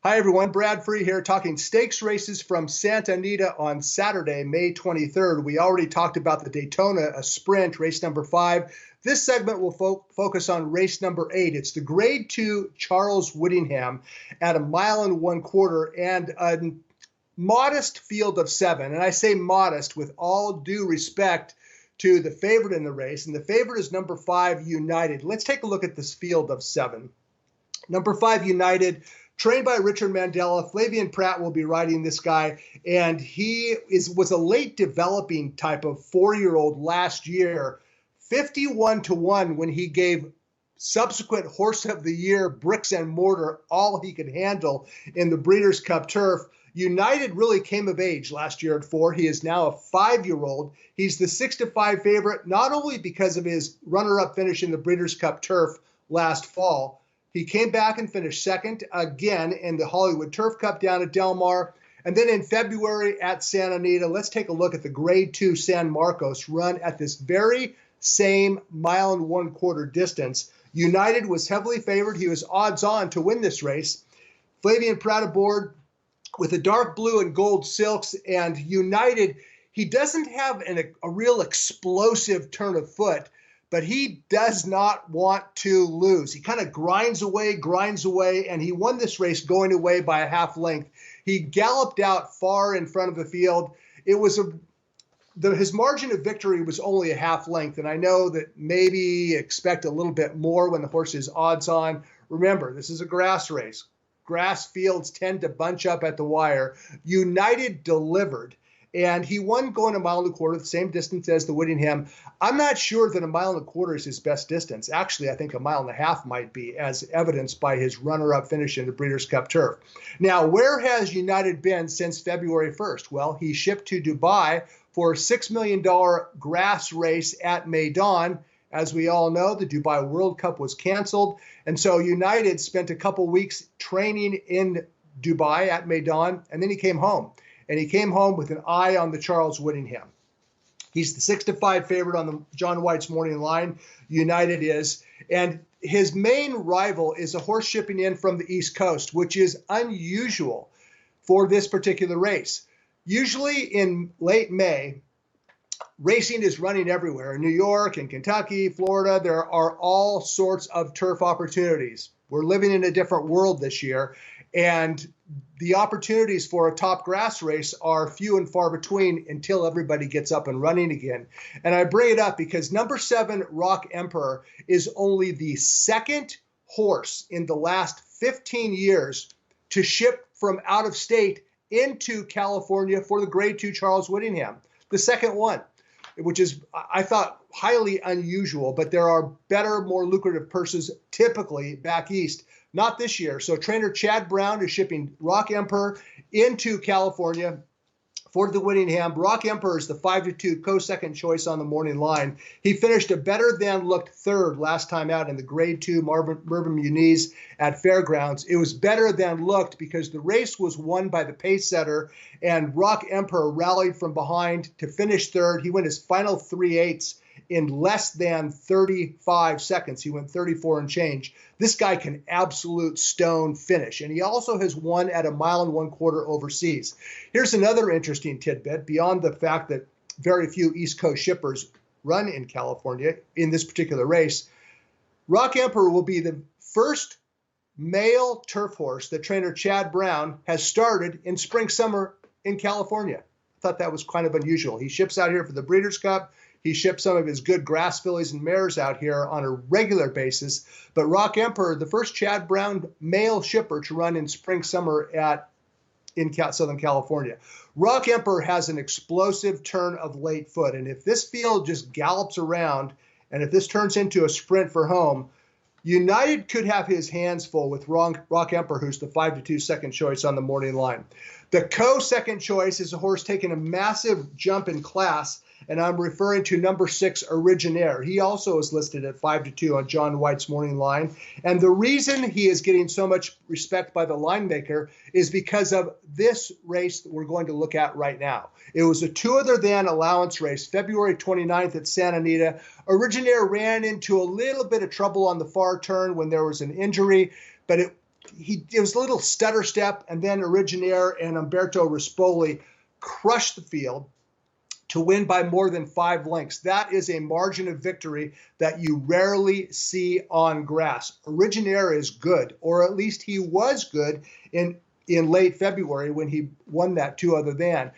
Hi, everyone. Brad Free here talking stakes races from Santa Anita on Saturday, May 23rd. We already talked about the Daytona, a sprint, race number 5. This segment will focus on race number 8. It's the Grade 2 Charles Whittingham at 1.25 miles and a modest field of 7. And I say modest with all due respect to the favorite in the race. And the favorite is number 5, United. Let's take a look at this field of 7. Number 5, United, trained by Richard Mandela. Flavien Prat will be riding this guy, and he was a late developing type of 4-year-old last year, 51-1 when he gave subsequent Horse of the Year bricks and mortar all he could handle in the Breeders' Cup Turf. United really came of age last year at 4. He is now a 5-year-old. He's the 6-5 favorite, not only because of his runner-up finish in the Breeders' Cup Turf last fall. He came back and finished second again in the Hollywood Turf Cup down at Del Mar. And then in February at Santa Anita, let's take a look at the Grade 2 San Marcos run at this very same 1.25 distance. United was heavily favored. He was odds on to win this race. Flavien Prat aboard with the dark blue and gold silks, and United, he doesn't have a real explosive turn of foot, but he does not want to lose. He kind of grinds away, and he won this race going away by a half length. He galloped out far in front of the field. It was his margin of victory was only a half length, and I know that maybe expect a little bit more when the horse is odds on. Remember, this is a grass race. Grass fields tend to bunch up at the wire. United delivered. And he won going 1.25 miles, the same distance as the Whittingham. I'm not sure that 1.25 miles is his best distance. Actually, I think 1.5 miles might be, as evidenced by his runner-up finish in the Breeders' Cup Turf. Now, where has United been since February 1st? Well, he shipped to Dubai for a $6 million grass race at Maidan. As we all know, the Dubai World Cup was canceled. And so United spent a couple weeks training in Dubai at Maidan, and then he came home. And he came home with an eye on the Charles Whittingham. He's the 6-5 favorite on the John White's morning line. United is. And his main rival is a horse shipping in from the East Coast, which is unusual for this particular race. Usually in late May, racing is running everywhere. In New York and Kentucky, Florida, there are all sorts of turf opportunities. We're living in a different world this year. And the opportunities for a top grass race are few and far between until everybody gets up and running again. And I bring it up because number 7, Rock Emperor, is only the second horse in the last 15 years to ship from out of state into California for the Grade 2 Charles Whittingham. The second one, which is, I thought, highly unusual, but there are better, more lucrative purses typically back east. Not this year. So trainer Chad Brown is shipping Rock Emperor into California for the Whittingham. Rock Emperor is the 5-2 co-second choice on the morning line. He finished a better than looked third last time out in the Grade 2 Mervyn Muniz at Fairgrounds. It was better than looked because the race was won by the pace setter, and Rock Emperor rallied from behind to finish third. He went his final 3/8 in less than 35 seconds. He went 34 and change. This guy can absolute stone finish. And he also has won at 1.25 miles overseas. Here's another interesting tidbit beyond the fact that very few East Coast shippers run in California in this particular race. Rock Emperor will be the first male turf horse that trainer Chad Brown has started in spring, summer in California. I thought that was kind of unusual. He ships out here for the Breeders' Cup. He ships some of his good grass fillies and mares out here on a regular basis. But Rock Emperor, the first Chad Brown male shipper to run in spring, summer in Southern California. Rock Emperor has an explosive turn of late foot. And if this field just gallops around, and if this turns into a sprint for home, United could have his hands full with Rock Emperor, who's the 5-2 second choice on the morning line. The co-second choice is a horse taking a massive jump in class, and I'm referring to number 6, Originaire. He also is listed at 5-2 on John White's morning line. And the reason he is getting so much respect by the line maker is because of this race that we're going to look at right now. It was a 2 other than allowance race, February 29th at Santa Anita. Originaire ran into a little bit of trouble on the far turn when there was an injury, but it was a little stutter step, and then Originaire and Umberto Rispoli crushed the field to win by more than 5 lengths. That is a margin of victory that you rarely see on grass. Originaire is good, or at least he was good in late February when he won that 2 other than.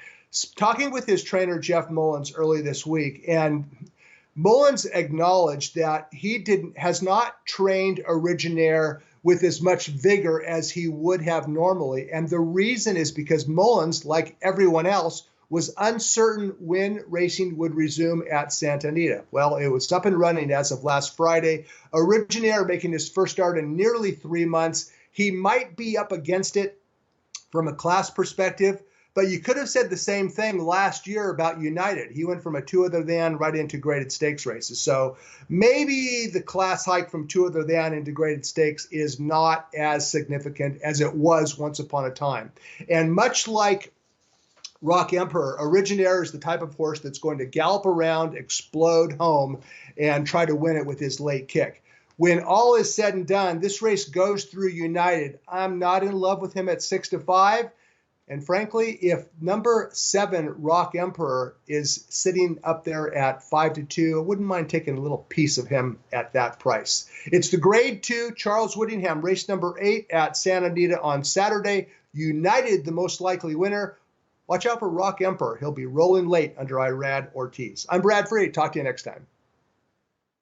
Talking with his trainer, Jeff Mullins, early this week, and Mullins acknowledged that he has not trained Originaire with as much vigor as he would have normally. And the reason is because Mullins, like everyone else, was uncertain when racing would resume at Santa Anita. Well, it was up and running as of last Friday. Originaire making his first start in nearly 3 months. He might be up against it from a class perspective, but you could have said the same thing last year about United. He went from a 2 other than right into graded stakes races. So maybe the class hike from 2 other than into graded stakes is not as significant as it was once upon a time. And much like Rock Emperor, Originaire is the type of horse that's going to gallop around, explode home, and try to win it with his late kick. When all is said and done, this race goes through United. I'm not in love with him at 6-5. And frankly, if number 7, Rock Emperor, is sitting up there at 5-2, I wouldn't mind taking a little piece of him at that price. It's the Grade 2 Charles Whittingham, race number 8 at Santa Anita on Saturday. United, the most likely winner. Watch out for Rock Emperor. He'll be rolling late under Irad Ortiz. I'm Brad Free. Talk to you next time.